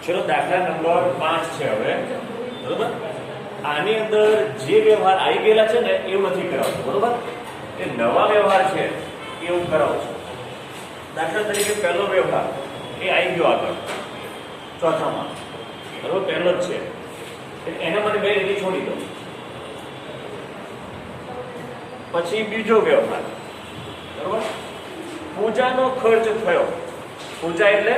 ચલો દાખલા નંબર 5 છે હવે, બરોબર? આની અંદર જે વ્યવહાર આવી ગયેલા છે ને એવું નથી કરાવતો, બરોબર? એ નવા વ્યવહાર છે એવું કરાવું છું. દાખલા તરીકે પહેલો વ્યવહાર એ આવી ગયો આગળ ચોથામાં, બરોબર? પહેલો જ છે, એના માટે બે રીતે છોડી દો. પછી બીજો વ્યવહાર, બરોબર? પૂજાનો ખર્ચ થયો. પૂજા એટલે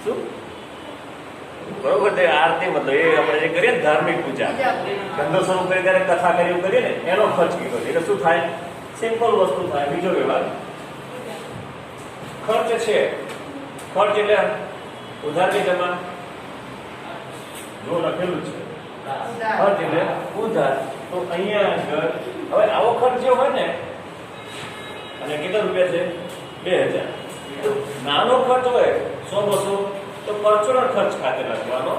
શું? બરોબર, તે આરતી મતલબ એ આપણે જે કરીએ ને ધાર્મિક પૂજા, ધંધો શરૂ કરી ત્યારે કથા કરી કરીએ ને એનો ખર્ચ કીધો. એટલે શું થાય? સિમ્પલ વસ્તુ થાય. બીજો વ્યવહાર ખર્ચ છે. ખર્ચ એટલે ઉધારની જમા, જો લખેલું છે ખર્ચ એટલે ઉધાર. તો અહીંયા આગળ હવે આવો ખર્ચ જે હોય ને, અને કેટલા રૂપિયા છે? 2000. તો નાનો ખર્ચ હોય 100-200 તો પરચુરણ ખર્ચ ખાતે લખવાનો,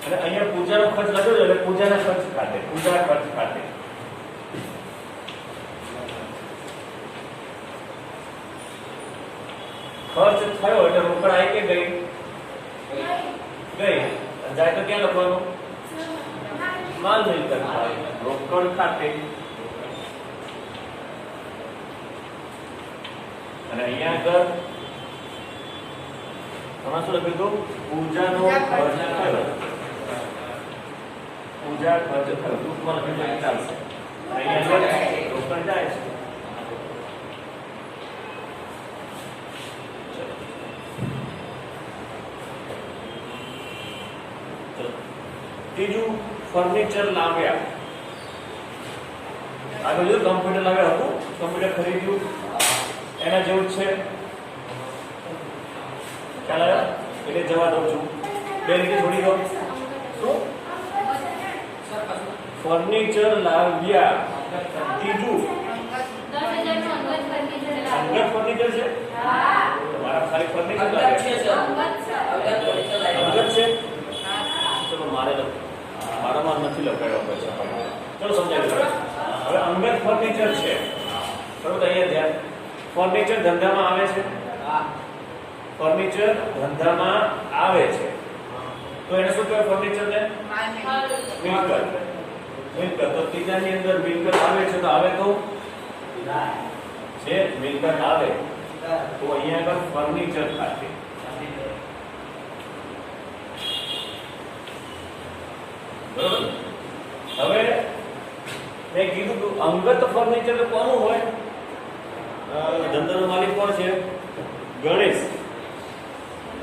અને અહીંયા પૂજાનો ખર્ચ લખ્યો એટલે પૂજાના ખર્ચ ખાતે, પૂજા ખર્ચ ખાતે. ખર્ચ થયો એટલે રોકડ આવી કે ગઈ? ગઈ. જાય તો ક્યાં લખવાનું? માલ મિલકત રોકડ ખાતે. અને અહીંયા આગળ હમણાં શું લખ્યું હતું? પૂજાનો ખર્ચ થયો. પૂજા ખર્ચ થયો ટૂંકમાં લખ્યું ચાલશે. અહીંયા આગળ રોકડ જાય છે. ત્રીજું ફર્નિચર લાવ્યા. આગળ જો કમ્પ્યુટર લાવ્યા હતું, કમ્પ્યુટર ખરીદ્યું, એના જેવું છે. ખ્યાલ આવ્યો? એટલે જવા દઉં છું. બે રીતે છોડી દો. શું? ફર્નિચર લાવ્યા. ત્રીજું અંગત ફર્નિચર છે. મારા ખાલી ફર્નિચર લાવ્યા અંગત છે. ચલો મારામાં નથી લખાયો પછી. ચલો સમજાવી દો. હવે અંગત ફર્નિચર છે, બરોબર? અહીંયા ધ્યાન. ફર્નિચર ધંધામાં આવે છે. ફર્નિચર ધંધામાં આવે છે તો એને શું કહેવાય? ફર્નિચર ને મિલકત. મિલકત તો ત્રીજાની અંદર મિલકત આવે છે તો આવે તો છે મિલકત આવે તો અહીંયા આગળ ફર્નિચર ખાતે. બરોબર. હવે મેં કીધું કે અંગત ફર્નિચર કોનું હોય? ધંધાનો માલિક કોણ છે? ગણેશ.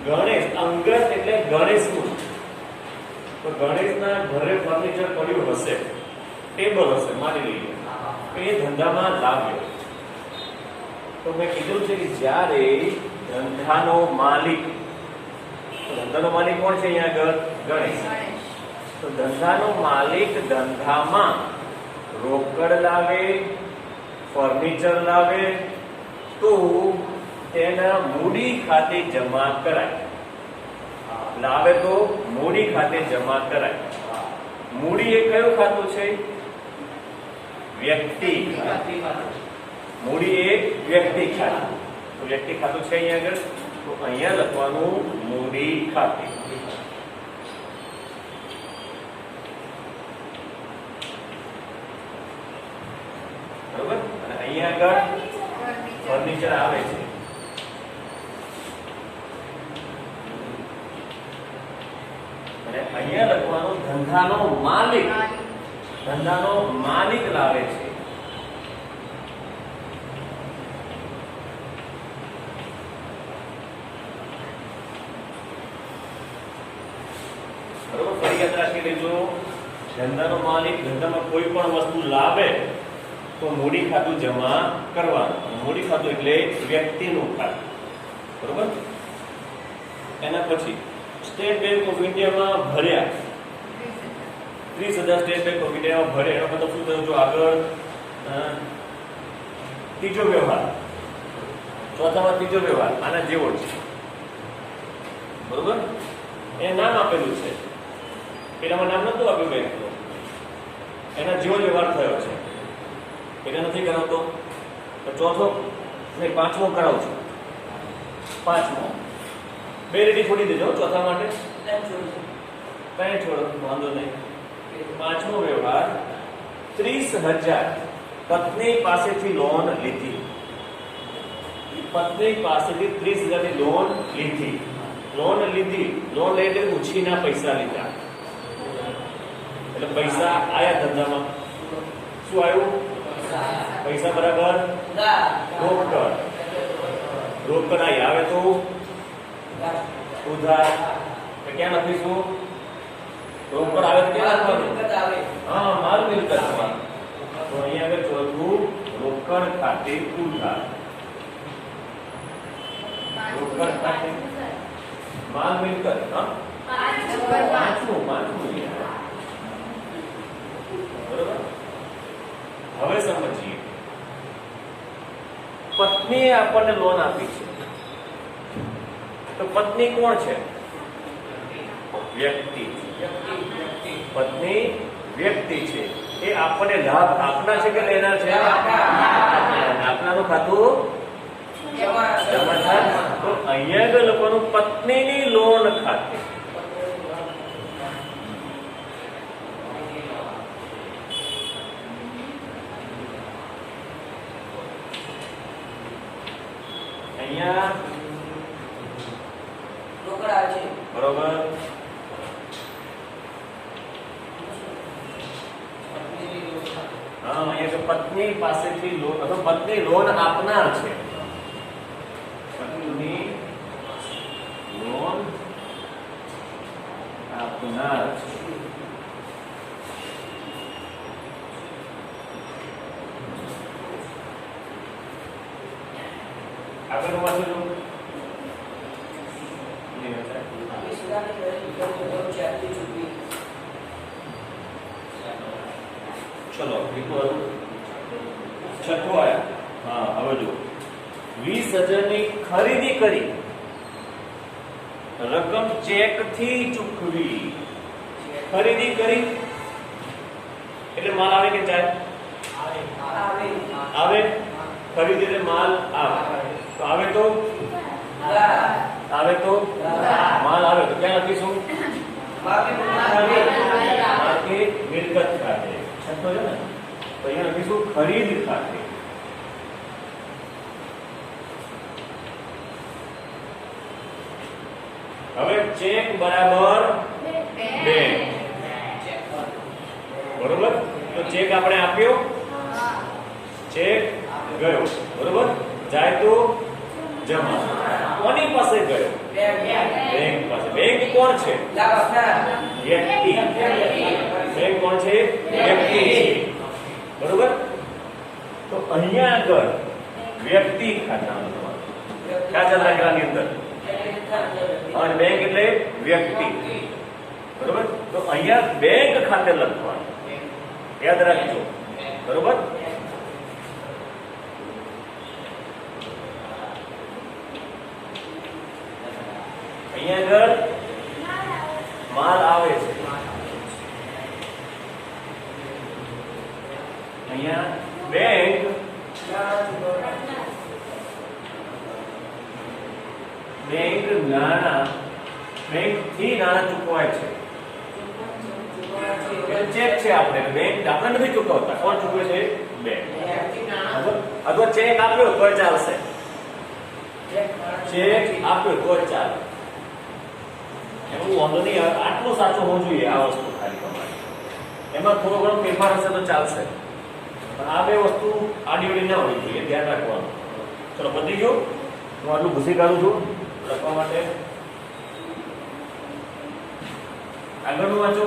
ગણેશ અંગત એટલે ગણેશનું. તો ગણેશના ઘરે ફર્નિચર પડ્યું હશે, ટેબલ હશે, માની લઈએ તો એ ધંધામાં લાવ્યો. તો મેં કીધું છે કે જ્યારે ધંધાનો માલિક, ધંધાનો માલિક કોણ છે અહીંયા આગળ? ગણેશ. તો ધંધાનો માલિક ધંધામાં રોકડ લાવે, ફર્નિચર લાવે તો તેના મૂડી ખાતે જમા કરાય. લાવે તો મૂડી ખાતે જમા કરાય. મૂડી એ કયું ખાતું છે? વ્યક્તિ. મૂડી એ વ્યક્તિ ખાતું. તો વ્યક્તિ ખાતું છે અહીંયા આગળ, તો અહીંયા લખવાનું મૂડી ખાતે. બરોબર. અને અહીંયા આગળ ફર્નિચર આવે છે. અને અહીંયા લખવાનું ધંધાનો માલિક. ધંધાનો માલિક લાવે છે. બરોબર. ફરી યાદ રાખી લેજો, ધંધાનો માલિક ધંધામાં કોઈ પણ વસ્તુ લાવે તો મૂડી ખાતું જમા કરવાનું. મૂડી ખાતું એટલે વ્યક્તિનું ખાતું. બરોબર. એના પછી સ્ટેટ બેંક ઓફ ઇન્ડિયામાં ભર્યા 30,000 સ્ટેટ બેંક ઓફ ઇન્ડિયામાં ભરે. એનો મતલબ શું થયું? જો આગળ ત્રીજો વ્યવહાર, ચોથામાં ત્રીજો વ્યવહાર આના જેવો છે. બરોબર. એ નામ આપેલું છે, પેલામાં નામ નતું આપ્યું બેંકનું, એના જેવો વ્યવહાર થયો છે. એટલે નથી કરાવતો તો ચોથો નહીં પાંચમો કરાવું છું. પાંચમો બે લીટી છોડી દેજો ચોથા માટે કઈ છોડો વાંધો નહીં. પાંચમો વ્યવહાર 30,000 પત્ની પાસેથી લોન લીધી. પત્ની પાસેથી 30,000 ની લોન લીધી. લોન લઈ એટલે ઉછીના પૈસા લીધા એટલે પૈસા આયા ધંધામાં. શું આવ્યું? પૈસા બરાબર રોકડ આવે તો ઉધાર. ક્યાં લખીશું? રોકડ આવે તો ક્યાં લખવાનું? હા, માલ મિલકત. તો અહીંયા આગળ ચોથું રોકડ ખાતે ઉધાર. રોકડ ખાતે માલ મિલકત. હા, પાંચમું બરોબર. હવે સમજીએ. પત્નીએ આપણને લોન આપી છે તો પત્ની કોણ છે? વ્યક્તિ. પત્ની વ્યક્તિ છે. એ આપણને લાભ આપનાર છે કે લેનાર છે? આપનારનું ખાતું જમા થાય. તો અહીંયા આગળ લખવાનું પત્નીની લોન ખાતે. અહીંયા રોકડ આવે છે. બરોબર. હા, અહીંયા પત્ની પાસેથી લોન અથવા પત્ની લોન આપનાર છે. પત્ની લોન આપનાર છે. આગળ વાંચો. ચલો છઠ્ઠો આયા. હા, હવે જો 20,000 ની ખરીદી કરી, રકમ ચેક થી ચૂકવી. ખરીદી કરી એટલે માલ આવે કે જાય? આવે. ખરીદી એટલે માલ આવે. તો આવે તો માલ આવે તો ક્યાં લખીશું? માર્કેટ મિલકત ખાતે. છઠ્ઠો છે ને, તો અહીંયા લખીશું ખરીદ ખાતે. હવે ચેક બરાબર બેંક. બરોબર. તો ચેક આપણે આપ્યો, ચેક ગયો. બરોબર. જાય તો જમા. કોની પાસે ગયો? બેંક પાસે. બેંક કોણ છે? વ્યક્તિ. બેંક કોણ છે? વ્યક્તિ છે. બરોબર. તો અહીંયા આગળ વ્યક્તિ ખાતામાં ક્યાં ચાલ રાખવાની અંદર અને બેંક એટલે વ્યક્તિ. બરોબર. તો અહીંયા બેંક ખાતે લખવાનું યાદ રાખજો. બરોબર. અહીંયા આગળ માલ આવે છે. અહીંયા બેંક નાણાં બેંક થી નાણાં ચૂકવાય છે. ચેક છે આપણે બેંક આપણે નથી ચૂકવતા. કોણ ચૂકવે છે? બેંક. અથવા ચેક આપ્યો તો ચાલશે. ચેક આપ્યો તો ચાલે. એનું વાંધો નહીં. આટલું સાચું હોવું જોઈએ આ વસ્તુ. ખાલી તમારે એમાં થોડો ઘણો ફેરફાર હશે તો ચાલશે. પણ આ બે વસ્તુ આડીવડી ના હોવી જોઈએ. ધ્યાન રાખવાનું. ચલો પતી ગયું. હું આટલું ભૂસી કાઢું છું લખવા માટે. આગળનું વાંચો.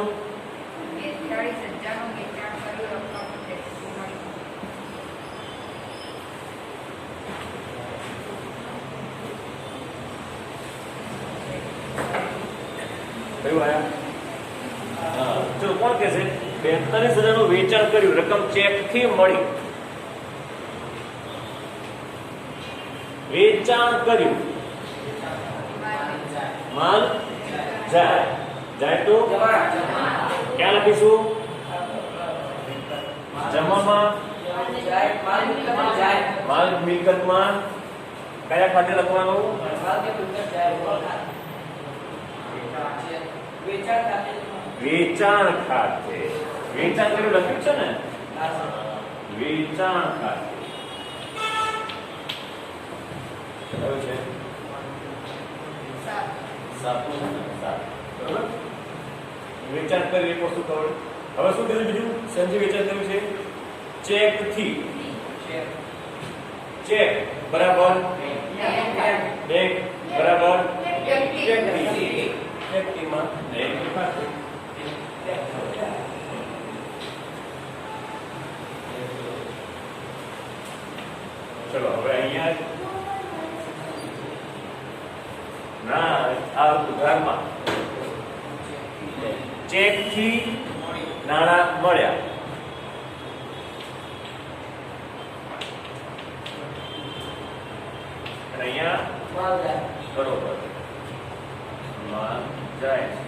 કયું આયા? હા, ચલો કોણ કે છે? 42,000 નું વેચાણ કર્યું, રકમ ચેક થી મળી. વેચાણ કર્યું, માલ જાય તો ક્યાં લખીશું? જમામાં. માલ મિલકતમાં કયા ખાતે લખવાનું? વેચાણ ખાતે. વેચાણ કર્યું લખ્યું છે ને, વેચાણ ખાતે કયું છે? સાતમું છે ને? સાત. બરોબર. વેચાણ કર્યું એક વસ્તુ ખબર. હવે શું કર્યું બીજું? સંજય વેચાણ કર્યું છે ચેક થી. ચેક બરાબર બેંક બરાબર વ્યક્તિમાં ચલો હવે અહીંયા ના આ ઉધારમાં ચેક થી નાણાં મળ્યા. અને અહીંયા બરોબર માં જાય છે.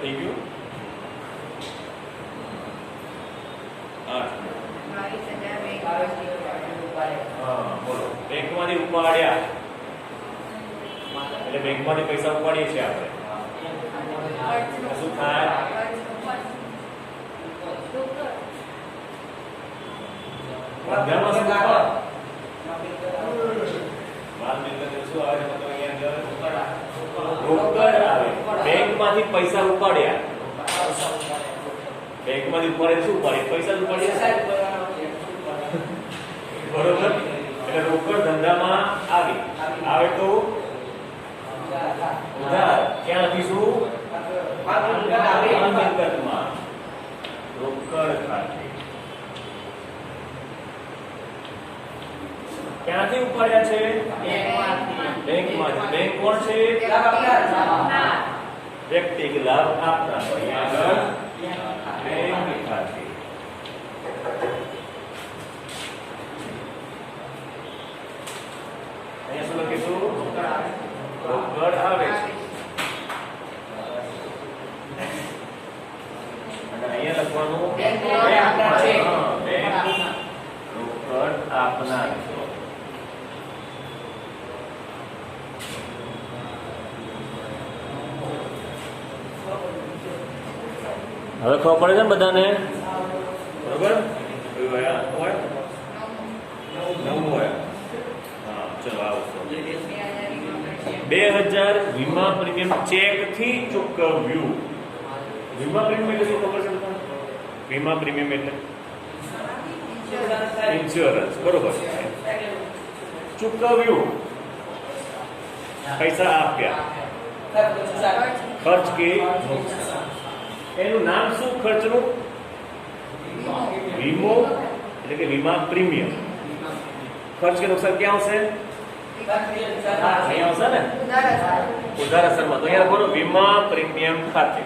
થઈ ગયું. બોલો બેંકમાંથી ઉપાડ્યા એટલે બેંકમાંથી પૈસા ઉપાડીએ છીએ આપણે. શું થાય? ધંધામાં શું થાય? માલ મિલકત શું આવે છે? રોકડ આવે. બેંકમાંથી પૈસા ઉપાડ્યા. બેંકમાંથી ઉપાડે શું ઉપાડે? પૈસા જ ઉપાડ્યા. બરોબર. એટલે રોકડ ધંધામાં આવી આવે તો ઉધાર. ક્યાંથી શું? મિલકતમાં. રોકડ ખાતે. ક્યાંથી ઉપાડ્યા છે? બેંકમાંથી. બેંક કોણ છે? વ્યક્તિ કે લાભ આપનાર. બેંક ખાતે. અહીંયા શું લખીશું? રોકડ આવે છે. અને અહીંયા લખવાનું બેંક રોકડ આપનાર છે. હવે ખબર પડે છે ને બધાને? બરોબર. નવું હોય. હા ચલો આવો. 2000 વીમા પ્રીમિયમ ચેક થી ચૂકવ્યું. વીમા પ્રીમિયમ એટલે શું ખબર છે તમને? વીમા પ્રીમિયમ એટલે ઇન્સ્યોરન્સ. બરોબર. ચૂકવ્યું પૈસા આપ્યા. ખર્ચ કે એનું નામ શું? ખર્ચનું વીમો એટલે કે વીમા પ્રીમિયમ. ખર્ચ કે નુકસાન ક્યાં આવશે? અહીંયા આવશે ને ઉધાર અસરમાં. તો અહીંયા બોલો વીમા પ્રીમિયમ ખાતે.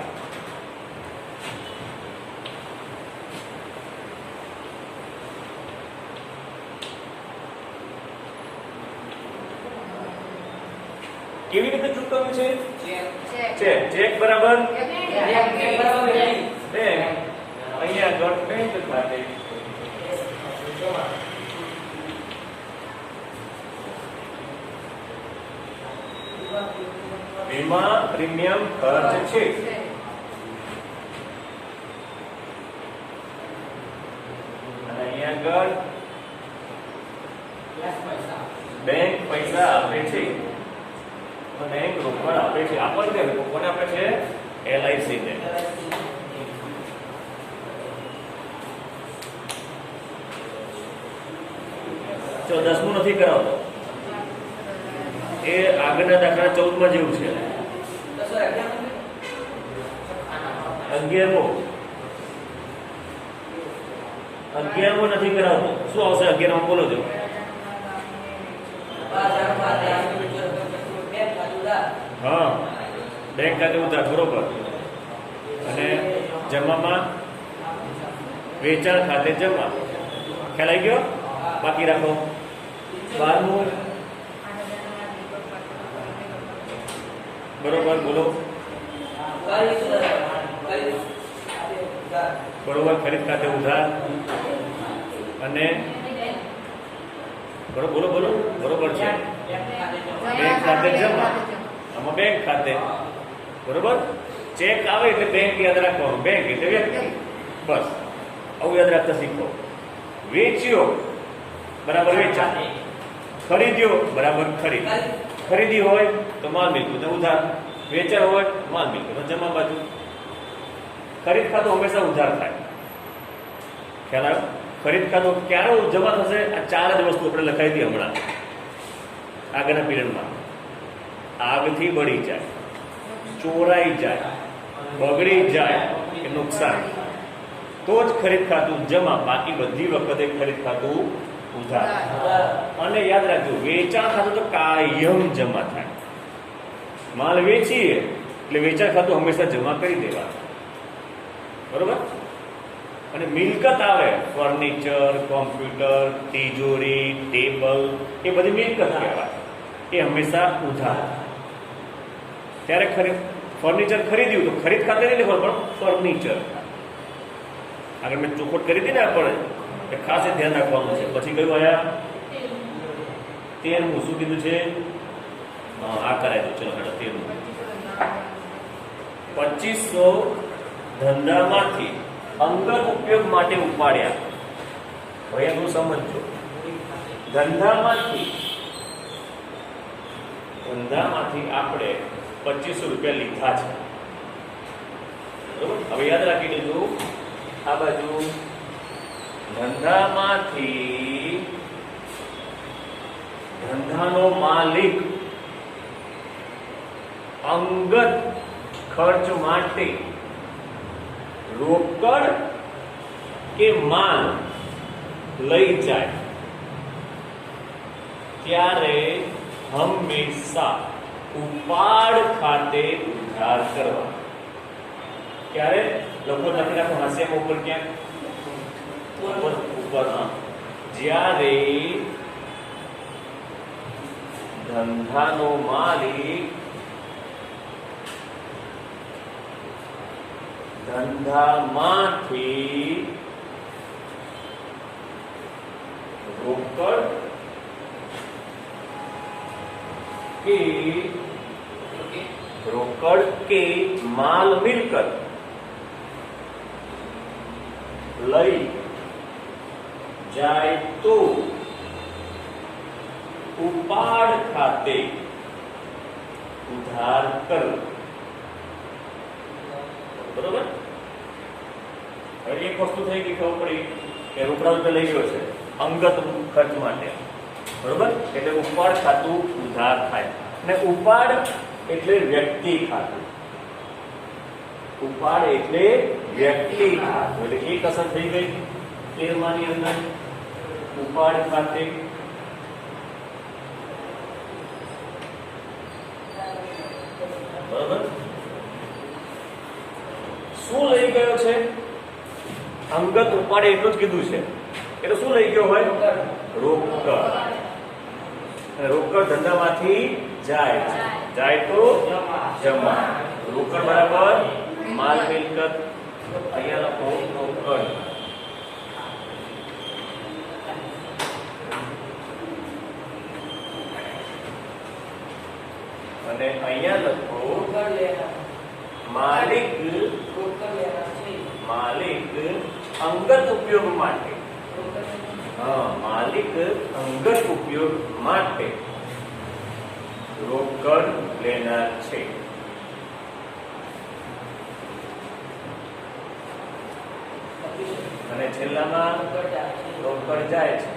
કેવી રીતે ચૂકવ્યું છે? ચેક. ચેક બરાબર બેંક. અહીંયા ડોટ બેંક ખાતે. વીમા પ્રીમિયમ ખર્ચ છે. અને અહીંયા આગળ બેંક પૈસા આપે છે. બેંક રોકડ આપે છે. આપણને કોને આપે છે? LIC ને. જો 10મું નથી કરાવતો એ આગળના દાખલા 14 માં જેવું છે. 11મો નથી કરાવતો. શું આવશે 11માં? બોલો જો. હા બેંક ખાતે ઉધાર. બરોબર. અને જમામાં વેચાણ ખાતે જમા. ખ્યાલ આવી ગયો? બાકી રાખો 12મું. બરોબર. બોલો બરોબર, ખરીદ ખાતે ઉધાર અને બોલો બોલો બરોબર છે, બેંક ખાતે જમા, આમાં બેંક ખાતે બરોબર. ચેક આવે એટલે બેંક યાદ રાખવાનું, બેંક એટલે વ્યક્તિ, બસ આવું યાદ રાખતા શીખો. વેચ્યો બરાબર વેચા, ખરીદ્યો બરાબર ખરીદ, ખરીદી હોય તો માલ મિલકત ઉધાર, વેચાણ હોય માલ મિલકત જમા બાજુ. ખરીદ ખાતું હંમેશા ઉધાર થાય, ખ્યાલ આવ્યો? ખરીદ ખાતું ક્યારે જમા થશે? આ 4 જ વસ્તુ આપણે લખાઈ હતી હમણાં આગળના પીરિયડમાં. આગથી બળી જાય, ચોરાઈ જાય, બગડી જાય કે નુકસાન, તો જ ખરીદ ખાતું જમા, બાકી બધી વખતે ખરીદ ખાતું ઉધાર. અને યાદ રાખજો, વેચાણ ખાતું તો કાયમ જમા થાય. માલ વેચીએ એટલે વેચાણ ખાતું હંમેશા જમા કરી દેવાનું, બરોબર. અને મિલકત આવે, ફર્નિચર, કોમ્પ્યુટર, તિજોરી, ટેબલ, એ બધી મિલકત કહેવાય, એ હંમેશા ઉધાર. ત્યારે ફર્નિચર ખરીદ્યું તો ખરીદ ખાતે નહીં લખવાનું, પણ ફર્નિચર. આગળ મેં ચોખવટ કરી હતી ને આપણે, એ ખાસ ધ્યાન રાખવાનું છે. પછી કયું આયા? 13મું. શું કીધું છે? આ કરાય દો, ચલો હેડો 13મું. 2500 ધંધામાંથી અંગત ઉપયોગ માટે ઉપાડ્યા. હવે એનું સમજો. ધંધામાંથી આપણે 2500 રૂપિયા લીધા છે, બરોબર. હવે યાદ રાખી લેજો, આ બાજુ ધંધામાંથી ધંધાનો માલિક અંગત ખર્ચ માટે રોકડ કે માલ લઈ જાય ત્યારે હંમેશા ઉપાડ ખાતે ઉધાર કરવા. ક્યારે લોકો લખી રાખો હાસ્યમાં ઉપર, ક્યાં ઉપર, જ્યારે ધંધાનો માલિક ધંધામાંથી રોકડ કે માલ મિલકત લઈ જાય તો ઉપાડ ખાતે ઉધાર કરવું, બરોબર. હવે એક વસ્તુ થઈ ગઈ, ખબર પડી કે રોકડા રૂપિયા લઈ ગયો છે અંગત ખર્ચ માટે, બરોબર. એટલે ઉપાડ ખાતું ઉધાર થાય. અને ઉપાડ એટલે વ્યક્તિ ખાતું, ઉપાડ એટલે વ્યક્તિ ખાતું, એટલે એક અસર થઈ ગઈ 13 ની અંદર. ઉપાડ ખાતે બરોબર. શું લઈ ગયો છે? અંગત ઉપાડે એટલું જ કીધું છે, એટલે શું લઈ ગયો હોય? રોકડ. રોકડ ધંધામાંથી જાય તો જમા. રોકડ બરાબર માલ મિલકત, અહીંયા લખો રોકડ. અને અહીંયા લખો માલિક અંગત ઉપયોગ માટે. માલિક અંગત ઉપયોગ માટે રોકડ લેનાર છે. અને છેલ્લામાં રોકડ જાય છે.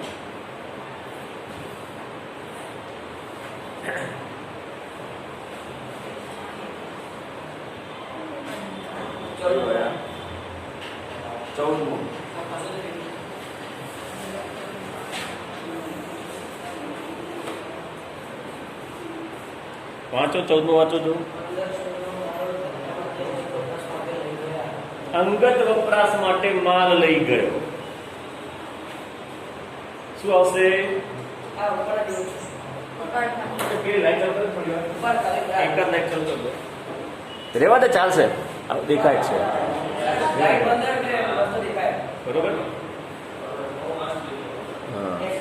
ચલો 14મું. વાંચો 14મું વાંચો જો. અંગત વપરાશ માટે માલ લઈ ગયો. શું આવશે? રેવા દે, ચાલશે, દેખાય છે. બરોબર. હા